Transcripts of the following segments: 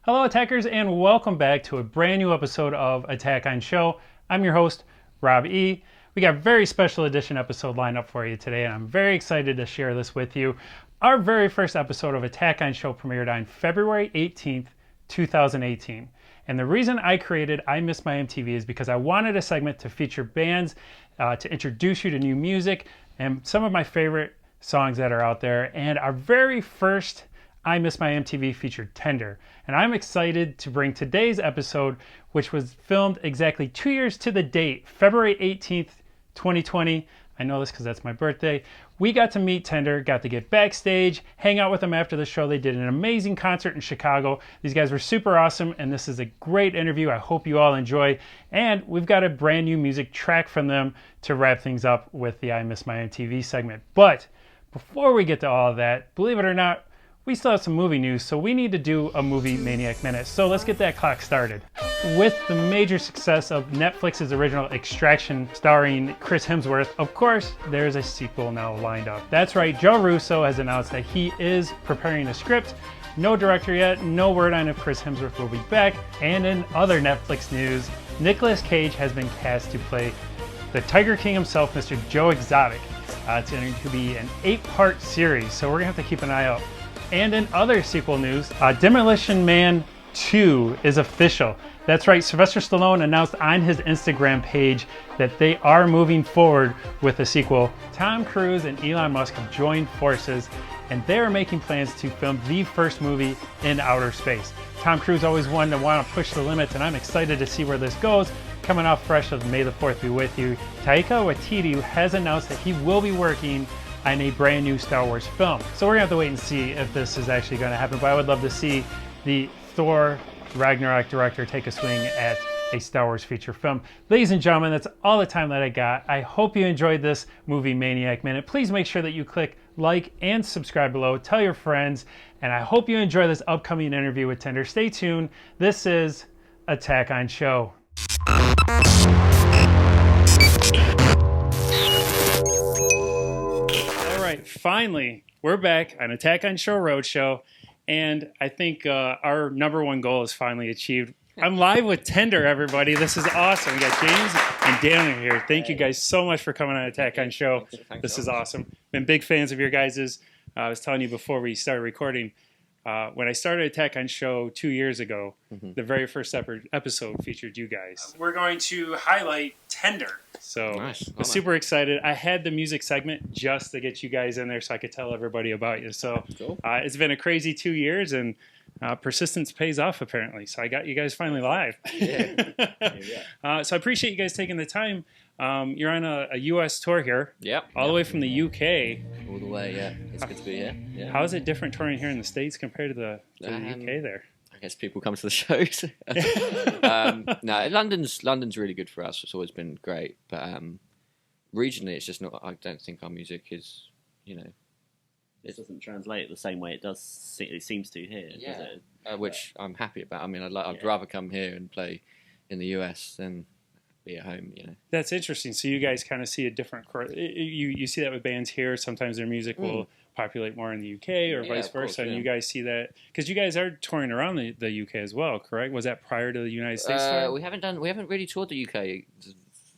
Hello, attackers, and welcome back to a brand new episode of Attack on Show. I'm your host, Rob E. We got a very special edition episode lined up for you today, and I'm very excited to share this with you. Our very first episode of Attack on Show premiered on February 18th, 2018. And the reason I created I Miss My MTV is because I wanted a segment to feature bands, to introduce you to new music, and some of my favorite songs that are out there. And our very first I Miss My MTV featured Tender. And I'm excited to bring today's episode, which was filmed exactly 2 years to the date, February 18th, 2020. I know this because that's my birthday. We got to meet Tender, got to get backstage, hang out with them after the show. They did an amazing concert in Chicago. These guys were super awesome, and this is a great interview. I hope you all enjoy. And we've got a brand new music track from them to wrap things up with the I Miss My MTV segment. But before we get to all of that, believe it or not, we still have some movie news, so we need to do a Movie Maniac Minute. So let's get that clock started. With the major success of Netflix's original Extraction starring Chris Hemsworth, of course, there's a sequel now lined up. That's right, Joe Russo has announced that he is preparing a script. No director yet, no word on if Chris Hemsworth will be back. And in other Netflix news, Nicolas Cage has been cast to play the Tiger King himself, Mr. Joe Exotic. It's going to be an 8-part series, so we're going to have to keep an eye out. And in other sequel news, Demolition Man 2 is official. That's right, Sylvester Stallone announced on his Instagram page that they are moving forward with a sequel. Tom Cruise and Elon Musk have joined forces, and they are making plans to film the first movie in outer space. Tom Cruise always wanted to want to push the limits, and I'm excited to see where this goes. Coming off fresh of May the 4th be with you, Taika Waititi has announced that he will be working on a brand new Star Wars film. So we're gonna have to wait and see if this is actually gonna happen, but I would love to see the Thor Ragnarok director take a swing at a Star Wars feature film. Ladies and gentlemen, that's all the time that I got. I hope you enjoyed this Movie Maniac Minute. Please make sure that you click like and subscribe below, tell your friends, and I hope you enjoy this upcoming interview with Tender. Stay tuned. This is Attack on Show. Finally, we're back on Attack on Show Roadshow, and I think our number one goal is finally achieved. I'm live with Tender, everybody. This is awesome. We got James and Daniel here. Thank you guys so much for coming on Attack on Show. This is awesome. Been big fans of your guys's. I was telling you before we started recording, when I started Attack on Show 2 years ago, the very first episode featured you guys. We're going to highlight Tender. So nice. I'm super excited. I had the music segment just to get you guys in there so I could tell everybody about you. So cool. It's been a crazy 2 years, and persistence pays off, apparently. So I got you guys finally live. Yeah. So I appreciate you guys taking the time. You're on a U.S. tour here. Yep. All the way from the U.K. All the way, yeah. It's good to be here. Yeah. How is it different touring here in the States compared to the U.K. there? I guess people come to the shows. No, London's really good for us. It's always been great. But regionally, it's just not. I don't think our music is, It doesn't translate the same way it does. It seems to here, does it? Which I'm happy about. I mean, I'd rather come here and play in the US than be at home. That's interesting. So you guys kind of see a different. You see that with bands here. Sometimes their music will populate more in the UK or vice versa. And you guys see that because you guys are touring around the UK as well, correct? Was that prior to the United States tour? We haven't really toured the UK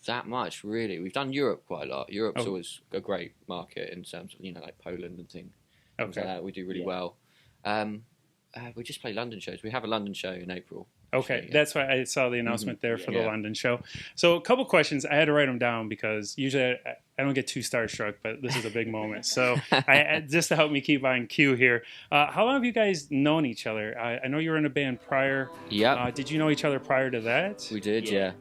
that much, really. We've done Europe quite a lot. Europe's always a great market in terms of like Poland and things. Okay. Like that. We do really well. We just play London shows. We have a London show in April. Okay, actually, that's why I saw the announcement there for the London show. So a couple questions. I had to write them down because usually I don't get too starstruck, but this is a big moment. So just to help me keep on cue here, how long have you guys known each other? I know you were in a band prior. Yeah. Did you know each other prior to that? We did, yeah.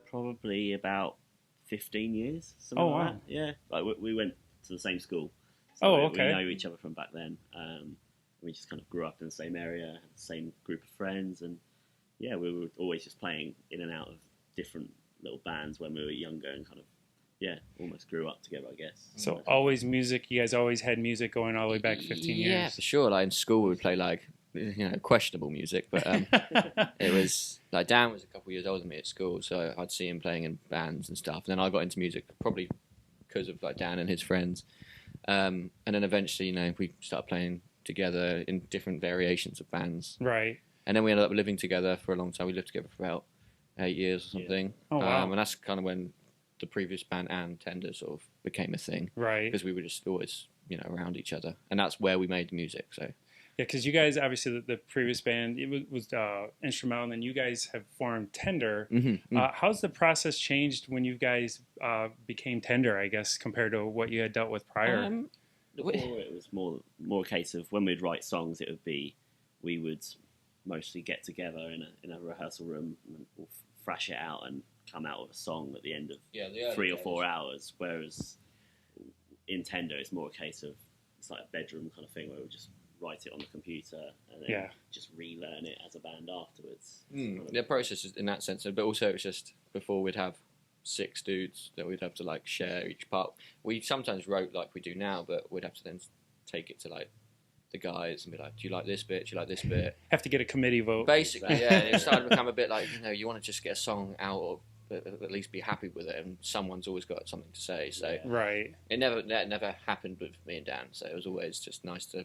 Probably about 15 years. Something like that. Yeah, like we went to the same school. So okay. We know each other from back then. We just kind of grew up in the same area, had the same group of friends, and we were always just playing in and out of different little bands when we were younger, and kind of almost grew up together, I guess. So always music. You guys always had music going all the way back 15 years. Yeah, for sure. Like in school, we would play questionable music, but it was like Dan was a couple of years older than me at school, so I'd see him playing in bands and stuff. And then I got into music probably because of like Dan and his friends, and then eventually, we started playing together in different variations of bands. Right. And then we ended up living together for a long time. We lived together for about 8 years or something. Oh, wow. And that's kind of when the previous band and Tender sort of became a thing. Right. Because we were just always, around each other. And that's where we made the music, so... Yeah, because you guys, obviously, the previous band, it was instrumental, and then you guys have formed Tender. How's the process changed when you guys became Tender, I guess, compared to what you had dealt with prior? Before, it was more a case of when we'd write songs, it would be, we would mostly get together in a rehearsal room and we'll thrash it out and come out with a song at the end of 3 or 4 hours, whereas in Tender, it's more a case of, it's like a bedroom kind of thing where we just write it on the computer and then just relearn it as a band afterwards. The process is in that sense, but also it's just before we'd have 6 dudes that we'd have to like share each part. We sometimes wrote like we do now, but we'd have to then take it to like the guys and be like, do you like this bit? Do you like this bit? Have to get a committee vote. Basically, yeah. It started to become a bit like, you want to just get a song out or at least be happy with it, and someone's always got something to say. So right. That never happened with me and Dan. So it was always just nice to,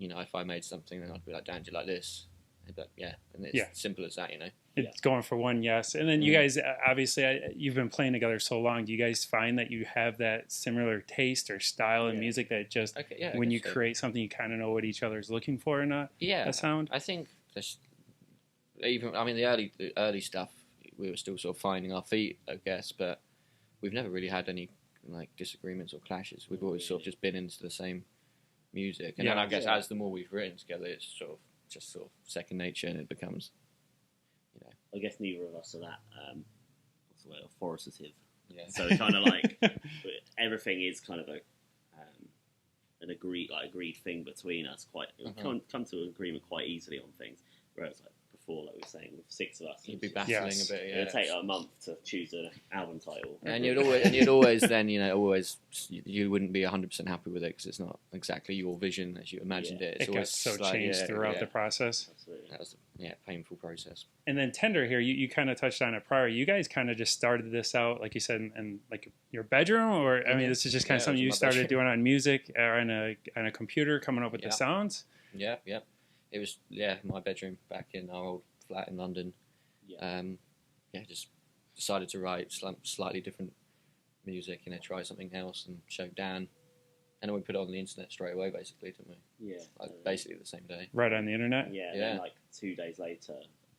if I made something, then I'd be like, Dan, do you like this? He'd be like, yeah. And it's simple as that, It's going for one yes. And then you guys, obviously, you've been playing together so long. Do you guys find that you have that similar taste or style in music that just, when you create something, you kind of know what each other's looking for in a sound? I think the early stuff, we were still sort of finding our feet, I guess, but we've never really had any like disagreements or clashes. We've always sort of just been into the same music, and then I guess as the more we've written together, it's sort of second nature, and it becomes, I guess neither of us are that what's the word, authoritative. Yeah. So kind of like everything is kind of an agreed thing between us. We come to an agreement quite easily on things, whereas like before, like we were saying, with 6 of us, you'd be battling a bit. Yeah. It would take a month to choose an album title, and you'd always then you wouldn't be 100% happy with it because it's not exactly your vision as you imagined it. It's it got so changed throughout the process. Absolutely. That was a painful process. And then Tender here, you kind of touched on it prior. You guys kind of just started this out, like you said, in like your bedroom, or I mean, this is just kind of something you started doing on music or on a computer, coming up with the sounds. Yeah. It was my bedroom back in our old flat in London. Just decided to write slightly different music, try something else and show Dan, and then we put it on the internet straight away, basically, didn't we? Yeah, basically the same day. Right on the internet. Yeah. And then, like 2 days later,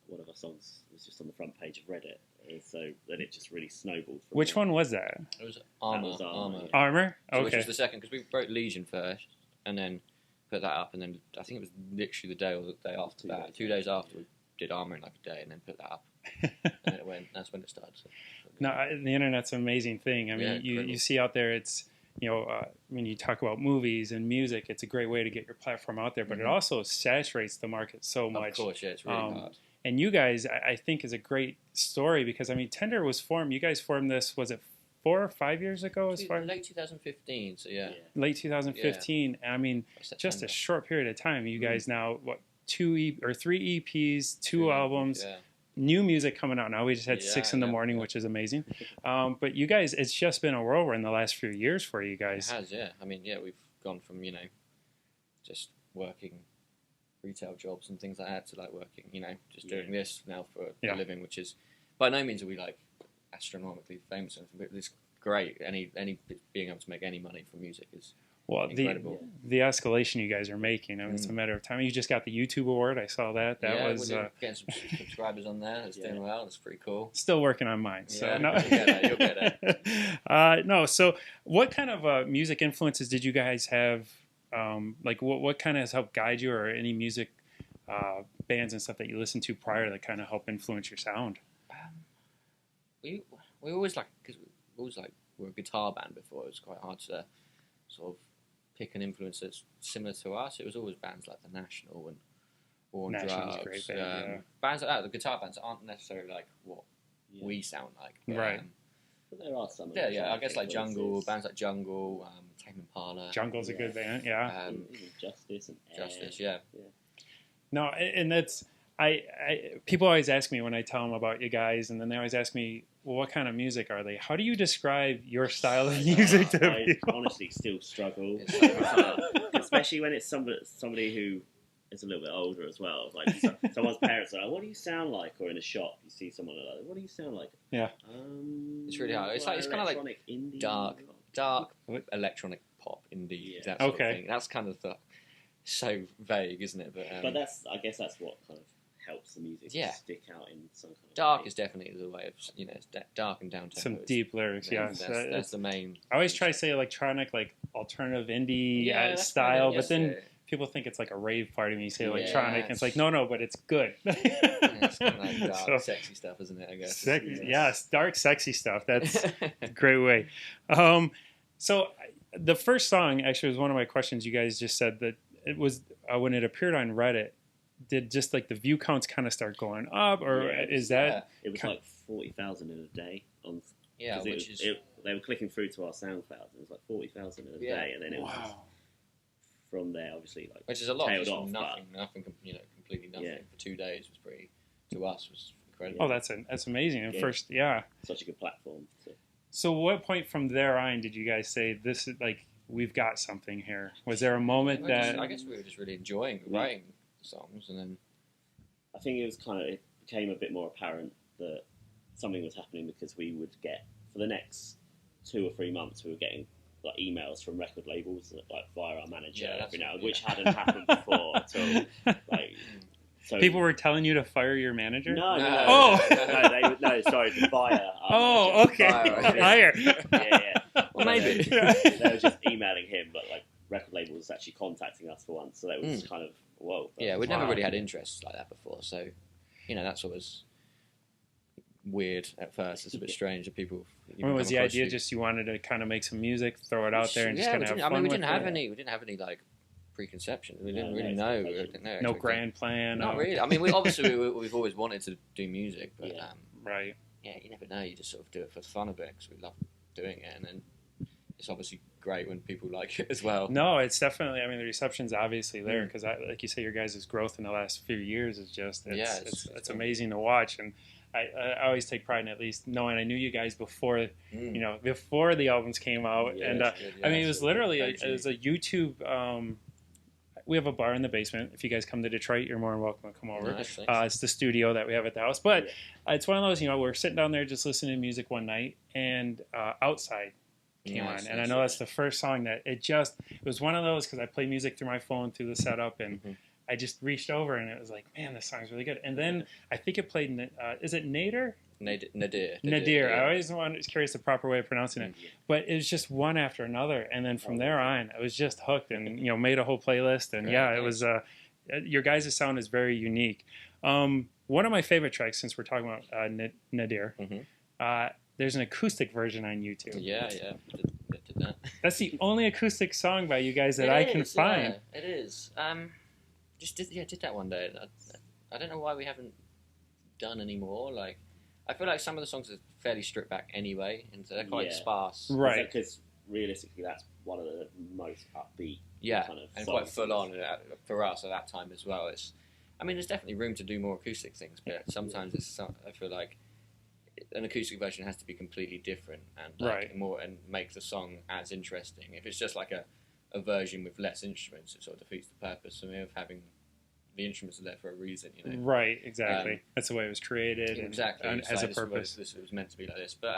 one of our songs was just on the front page of Reddit, and so then it just really snowballed. Which one was that? It was Armour. Armour. Okay. Which was the second, because we wrote Legion first, and then put that up, and then I think it was literally the day or the day after that. 2 days after, we did Armour in like a day, and then put that up. And it went. That's when it started. So. No, the internet's an amazing thing. I mean, you see out there, it's when you talk about movies and music, it's a great way to get your platform out there, but it also saturates the market so much. Of course, it's really hard. And you guys, I think, is a great story because I mean, Tender was formed. You guys formed this. Was it 4 or 5 years ago? Late 2015. So late 2015. I mean, just a short period of time. You guys now 3 EPs, 2 albums. Yeah. New music coming out now. We just had 6 in the morning, which is amazing. But you guys, it's just been a whirlwind the last few years for you guys. It has, yeah. I mean, we've gone from, just working retail jobs and things like that to like working, just doing this now for a living, which is by no means are we like astronomically famous or anything, but it's great. Any being able to make any money from music is incredible. The escalation you guys are making, I mean, it's a matter of time. You just got the YouTube award. I saw that. That was getting some subscribers on there. It's doing well. It's pretty cool. Still working on mine. So no. You'll get it. No. So, what kind of music influences did you guys have? Like, what kind of has helped guide you, or any music bands and stuff that you listened to prior that kind of help influence your sound? We always we're a guitar band before. It was quite hard to sort of pick an influence that's similar to us. It was always bands like The National and War on Drugs. Great band, bands like that. The guitar bands aren't necessarily like what we sound like. But, right. But there are some. I guess like Jungle, bands like Jungle, Tame Impala. Jungle's a good band, Justice and Justice, yeah. No, and that's people always ask me when I tell them about you guys, and then they always ask me, well, what kind of music are they? How do you describe your style of music to people? I honestly still struggle, especially when it's somebody who is a little bit older as well. Like someone's parents are like, "What do you sound like?" Or in a shop, you see someone like, "What do you sound like?" Yeah, it's really hard. It's kind of like indie, dark electronic pop, indie. That sort of thing. That's kind of so vague, isn't it? But I guess that's what kind of helps the music stick out in some kind of dark way. is definitely the way of it's dark and down tempo. Some deep lyrics, that's the main. I always try to say electronic, like alternative indie style, but then people think it's like a rave party when you say electronic, and it's like no, but it's good. It's kind of like dark, sexy stuff, isn't it? I guess. Yes, dark, sexy stuff. That's a great way. So the first song actually was one of my questions. You guys just said that it was when it appeared on Reddit. Did just like the view counts kind of start going up, or is that it was like 40,000 in a day on? Which is they were clicking through to our SoundCloud. And it was like 40,000 in a day, and then it was just, from there, obviously, like which is a lot. Tailed off, nothing, completely nothing for 2 days was pretty. To us, was incredible. Oh, that's amazing. And first, such a good platform. So, what point from there on did you guys say this is like we've got something here? Was there a moment I guess we were just really enjoying writing songs, and then I think it became a bit more apparent that something was happening because we would get for the next 2 or 3 months we were getting like emails from record labels like via our manager every now, which hadn't happened before until like. So people were telling you to fire your manager? No. Sorry, the buyer. Oh, okay. Hire. Yeah. Well, maybe. They were just emailing him, but like record label was actually contacting us for once, so that was kind of whoa. Yeah, we'd never really had interests like that before, so that's what was weird at first. It's a bit strange that people. When was the idea? Just you wanted to kind of make some music, throw it out there, and just kind of have fun. We didn't have any like preconceptions. We didn't really know. No grand plan. Not really. I mean, we've always wanted to do music, but right. Yeah, you never know. You just sort of do it for the fun of it because we love doing it, and then it's obviously great when people like it as well. No, it's definitely. I mean, the reception's obviously there because, like you say, your guys' growth in the last few years is just it's amazing to watch, and I always take pride in at least knowing I knew you guys before before the albums came out, and I mean it was literally it was a YouTube. We have a bar in the basement. If you guys come to Detroit, you're more than welcome to come over. Nice, it's the studio that we have at the house. But it's one of those, we're sitting down there just listening to music one night, and Outside came on. And I know that's the first song that it was one of those because I play music through my phone through the setup, and I just reached over, and it was like, man, this song's really good. And then I think it played, is it Nadir? Nadir. Yeah. I always was curious the proper way of pronouncing it, but it was just one after another, and then from there on, I was just hooked, and made a whole playlist, and it was. Your guys' sound is very unique. One of my favorite tracks, since we're talking about Nadir, there's an acoustic version on YouTube. Yeah, did that. That's the only acoustic song by you guys that I can find. Yeah, it is. Did that one day. I don't know why we haven't done any more. Like. I feel like some of the songs are fairly stripped back anyway, and so they're quite sparse. Right. Because realistically, that's one of the most upbeat kind of and quite full on for us at that time as well. There's definitely room to do more acoustic things, but sometimes I feel like an acoustic version has to be completely different and more and make the song as interesting. If it's just like a version with less instruments, it sort of defeats the purpose for me of having. The instruments are there for a reason, Right, exactly. That's the way it was created. Exactly. And as a purpose. This was meant to be like this. But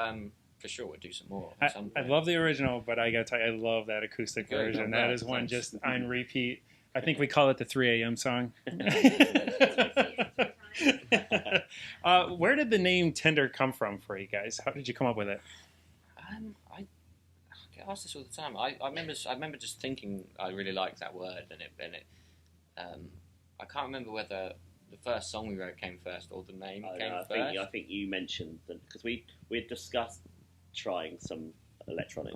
for sure, we'll do some more. I love the original, but I got to tell you, I love that acoustic version. That is one just on repeat. I think we call it the 3 a.m. song. Where did the name Tinder come from for you guys? How did you come up with it? I get asked this all the time. I remember just thinking I really liked that word, and it I can't remember whether the first song we wrote came first or the name came first. I think you mentioned that because we had discussed trying some electronic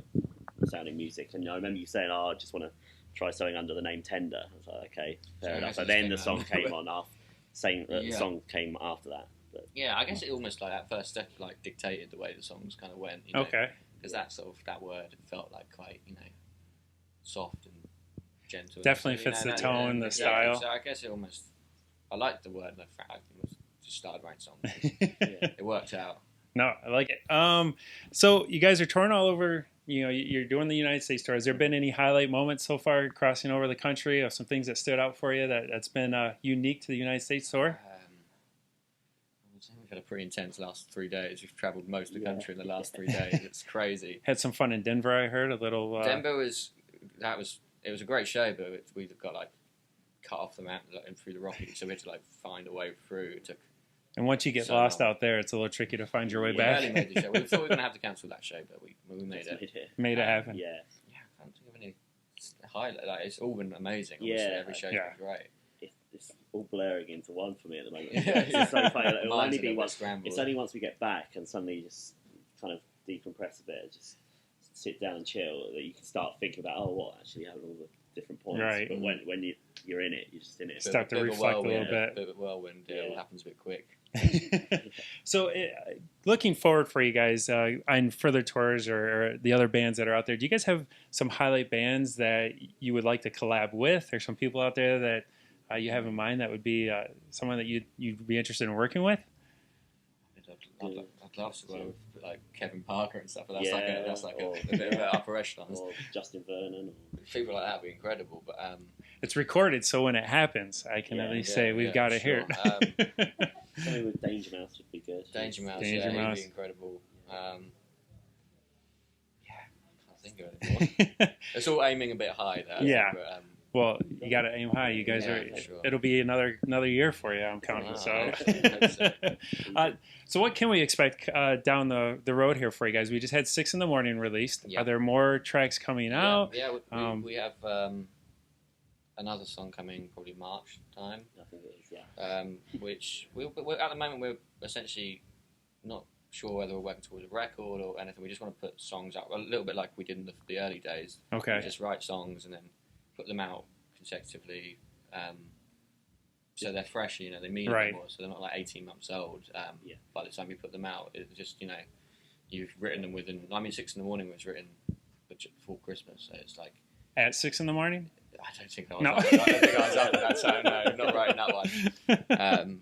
sounding music, and I remember you saying, "I just want to try something under the name Tender." I was like, "Okay, fair enough." So then the song came on after, the song came after that. But, I guess it almost like that first step like dictated the way the songs kind of went. Okay. Because that word felt like quite soft and gentle. Definitely fits the tone, the style. So I guess it almost I liked the word no frat. I just started writing songs. It worked out. No, I like it. So you guys are touring all over. You know, you're doing the United States tour. Has there been any highlight moments so far crossing over the country, or some things that stood out for you that's been unique to the United States tour? We've had a pretty intense last 3 days. We've travelled most of the country in the last 3 days. It's crazy. Had some fun in Denver, I heard. A little. Denver was a great show, but we got like cut off the mountain and through the Rockies, so we had to like find a way through. It took. And once you get lost out there, it's a little tricky to find your way back. We barely made the show. We thought we were going to have to cancel that show, but we made it. Made it happen. Yeah. I can't think of any highlight. Like, it's all been amazing. Yeah. Obviously. Every show's been great. It's all blurring into one for me at the moment. Yeah. It's so funny. Like, it'll only be it's only once we get back and suddenly just kind of decompress a bit, just sit down and chill, that you can start thinking about, what actually happened, all the different points. Right. But when you're in it, you're just in it. Start to reflect a little bit. A bit of a whirlwind. Yeah, it all happens a bit quick. So, looking forward for you guys on further tours or the other bands that are out there, do you guys have some highlight bands that you would like to collab with, or some people out there that you have in mind that would be someone that you'd be interested in working with? I'd love to work with like Kevin Parker and stuff, but that's like a bit of an upper echelon. Or Justin Vernon. People like that would be incredible, but it's recorded, so when it happens, I can at least say we've got to hear it. Something with Danger Mouse would be good. Danger Mouse, Mouse. He'd be incredible. I can't think of it anymore. It's all aiming a bit high there. Yeah. But, well, you got to aim high. You guys are. Sure. It'll be another year for you. I'm counting. So, so what can we expect down the road here for you guys? We just had 6 in the Morning released. Yeah. Are there more tracks coming out? Yeah, we have another song coming probably March time. I think it is. Yeah. Which we're at the moment we're essentially not sure whether we're working towards a record or anything. We just want to put songs out a little bit like we did in the early days. Okay. We just write songs and then put them out consecutively, so they're fresh. You know, they mean it more. So they're not like 18 months old. By the time you put them out, it's just you've written them within. I mean, 6 in the Morning was written before Christmas, so it's like at 6 in the morning. I don't think I was. I don't think I was up at that time. No, not writing that one.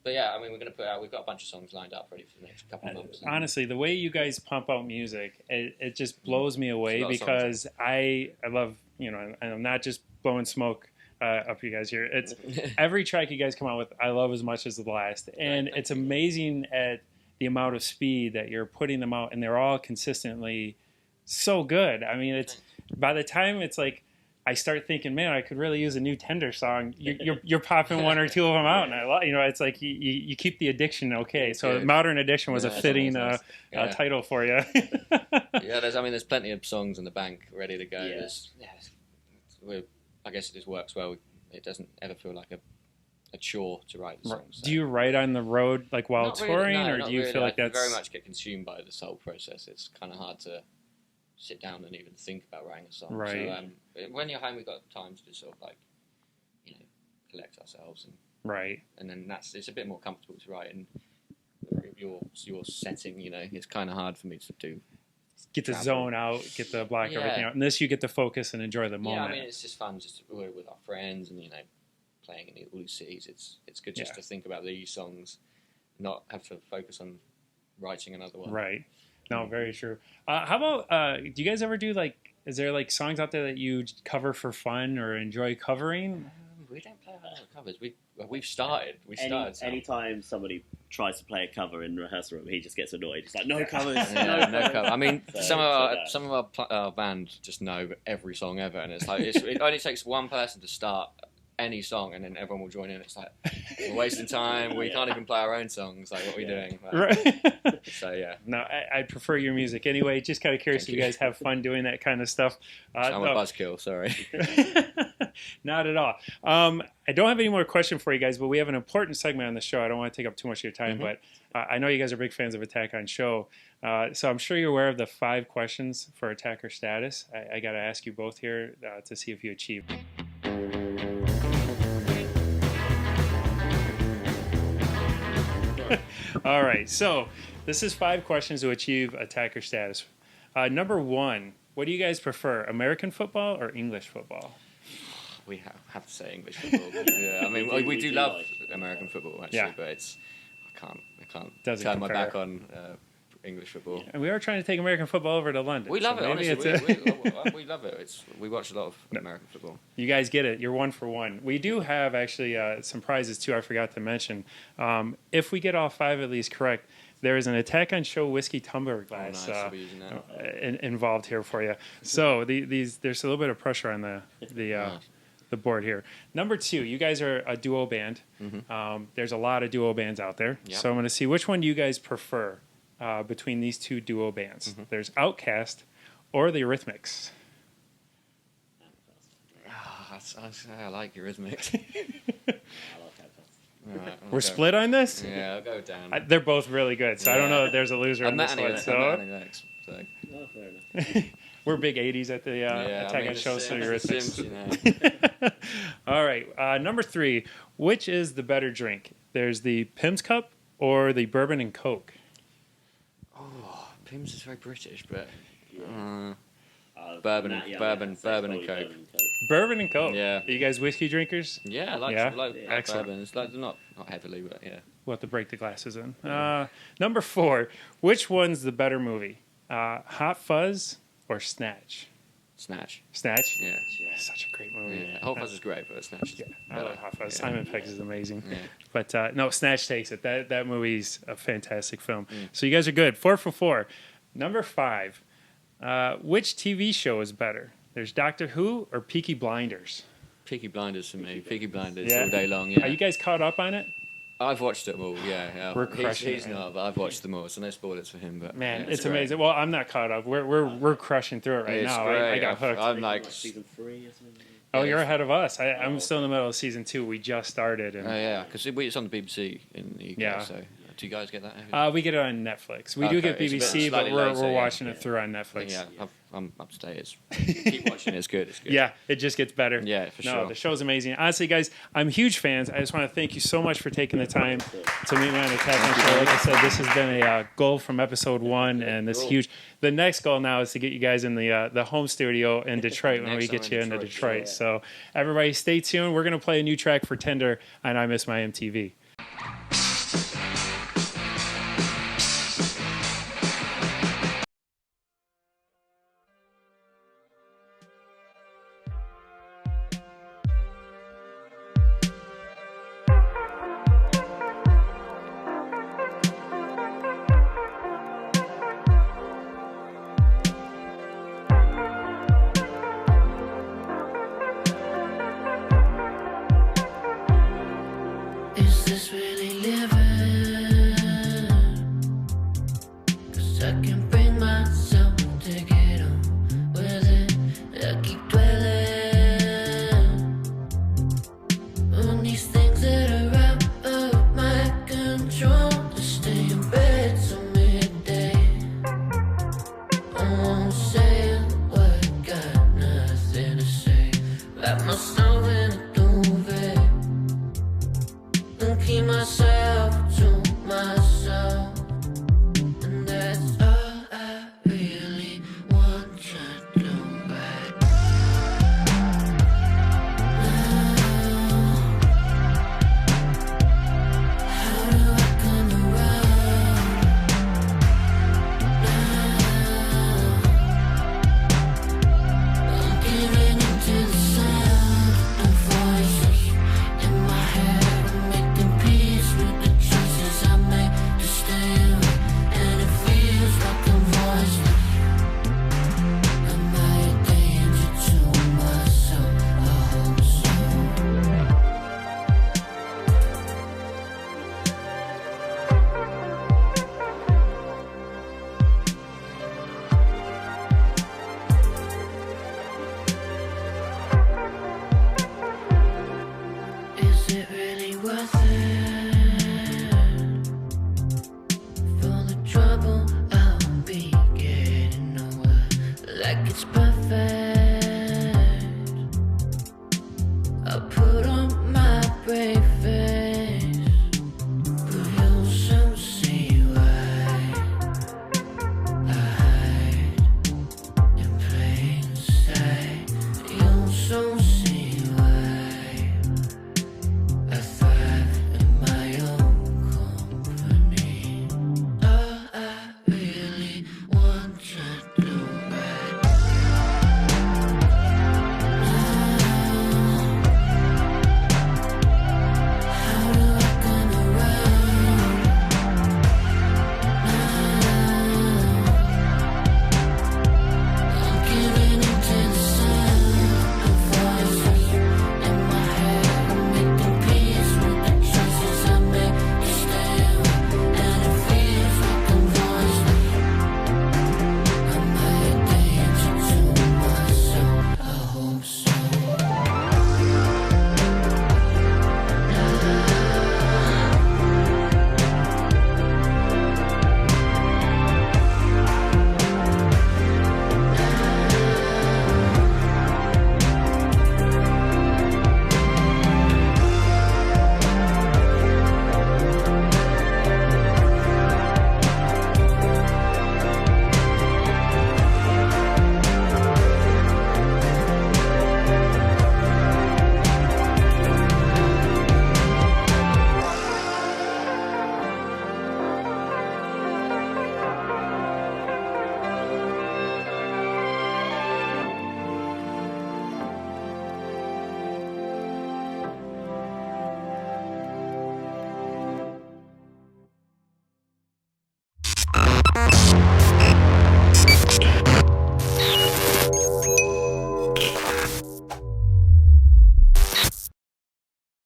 But yeah, I mean, we're going to put out. We've got a bunch of songs lined up ready for the next couple of months. Honestly, the way you guys pump out music, it just blows me away because I love, and I'm not just blowing smoke up you guys here. It's every track you guys come out with, I love as much as the last, and it's amazing at the amount of speed that you're putting them out, and they're all consistently so good. I mean, it's by the time it's like, I start thinking, man, I could really use a new Tender song. You're popping one or two of them out, and it's like you keep the addiction okay. So Modern Addiction was a fitting title for you. There's plenty of songs in the bank ready to go. Yeah. I guess it just works well. It doesn't ever feel like a chore to write the songs. So. Do you write on the road like while not touring, really, or do you feel like that's very much get consumed by the whole process? It's kind of hard to sit down and even think about writing a song. Right. So when you're home, we've got time to just sort of like, collect ourselves and then it's a bit more comfortable to write in your setting. It's kind of hard for me to do. Get the zone out, get the block everything out. And this, you get to focus and enjoy the moment. Yeah, I mean, it's just fun, just with our friends and playing in all these cities. It's good just to think about these songs, not have to focus on writing another one. Right. No, very true. How about, do you guys ever do is there songs out there that you cover for fun or enjoy covering? We don't play a lot of covers. We've started. Anytime somebody tries to play a cover in the rehearsal room, he just gets annoyed. It's like, no covers. No cover. I mean, some of our band just know every song ever, and it's like it only takes one person to start any song, and then everyone will join in. It's like, we're wasting time. We can't even play our own songs. Like, what are we doing? Right. So yeah. No, I prefer your music anyway. Just kind of curious if you guys have fun doing that kind of stuff. I'm a buzzkill. Sorry. Not at all. I don't have any more questions for you guys, but we have an important segment on the show. I don't want to take up too much of your time, but I know you guys are big fans of Attack on Show. So I'm sure you're aware of the 5 questions for attacker status. I got to ask you both here to see if you achieve. All right, so this is 5 questions to achieve attacker status. Number 1, what do you guys prefer, American football or English football? We have to say English football. Yeah, I mean, we do love American football actually, but I can't Doesn't turn my compare. back on English football. And we are trying to take American football over to London. We love so it, maybe honestly. it's We love it. We watch a lot of American football. You guys get it. You're 1 for 1. We do have actually some prizes too. I forgot to mention. If we get all 5 of these correct, there is an Attack on Show whiskey tumbler glass Nice. I'll be using that. involved here for you. So these there's a little bit of pressure on the board here. Number 2, you guys are a duo band. There's a lot of duo bands out there. Yep. So I'm going to see which one do you guys prefer between these 2 duo bands. There's Outkast or the Eurythmics. I like Eurythmics. Right, We're split on this? Yeah, I'll go down. They're both really good, so I don't know if there's a loser I'm on not this one. any So so. Oh, fair enough. we're big 80s at the Attack on Show, so The Eurythmics. Sims, you know. All right, number 3. Which is the better drink? There's the Pim's Cup or the Bourbon and Coke? Oh, Pimm's is very British, but Bourbon and Coke. Bourbon and Coke. Bourbon and Coke. Yeah. Are you guys whiskey drinkers? Yeah, I like Excellent. bourbon. It's like not heavily, but yeah. We'll have to break the glasses in. Number 4. Which one's the better movie? Hot Fuzz or Snatch? Snatch. Snatch? Yeah. Such a great movie. Yeah. Hot Fuzz is great, but Snatch is I love Hot Fuzz. Yeah. Simon Pegg is amazing. Yeah. But no, Snatch takes it. That movie's a fantastic film. So you guys are good. 4 for 4. Number 5. Which TV show is better? There's Doctor Who or Peaky Blinders? Peaky Blinders for me. Peaky Blinders Yeah. all day long. Yeah. Are you guys caught up on it? I've watched them all. Yeah. We're crushing He's it. not, but I've watched them all. So no spoilers for him. But Man, yeah, it's great. amazing. Well, I'm not caught up. We're crushing through it right It's now. great. I got hooked. I'm like, season 3 or something. Oh, you're ahead of us. I'm still in the middle of season 2. We just started. And, yeah, because it's on the BBC in the UK. Yeah. So do you guys get that? we get it on Netflix. We do Okay, get it's a bit BBC, but slightly we're later, yeah. watching it through on Netflix. Yeah, I'm up to date. Keep watching it. It's good. It's good. Yeah, it just gets better. Yeah, for No, sure. the show's amazing. Honestly, guys, I'm huge fans. I just want to thank you so much for taking the time to meet me on the Attack on Show. Like I said, this has been a goal from episode 1, and this huge. The next goal now is to get you guys in the home studio in Detroit when we Next get time you in into Detroit, Detroit. So everybody, stay tuned. We're gonna play a new track for Tender, and I Miss My MTV. Is this really living? 'Cause I can't bring myself to get on with it. I keep dwelling on these things that are out of my control. To stay in bed till midday. I won't say what, got nothing to say. Wrap myself in a duvet and keep myself to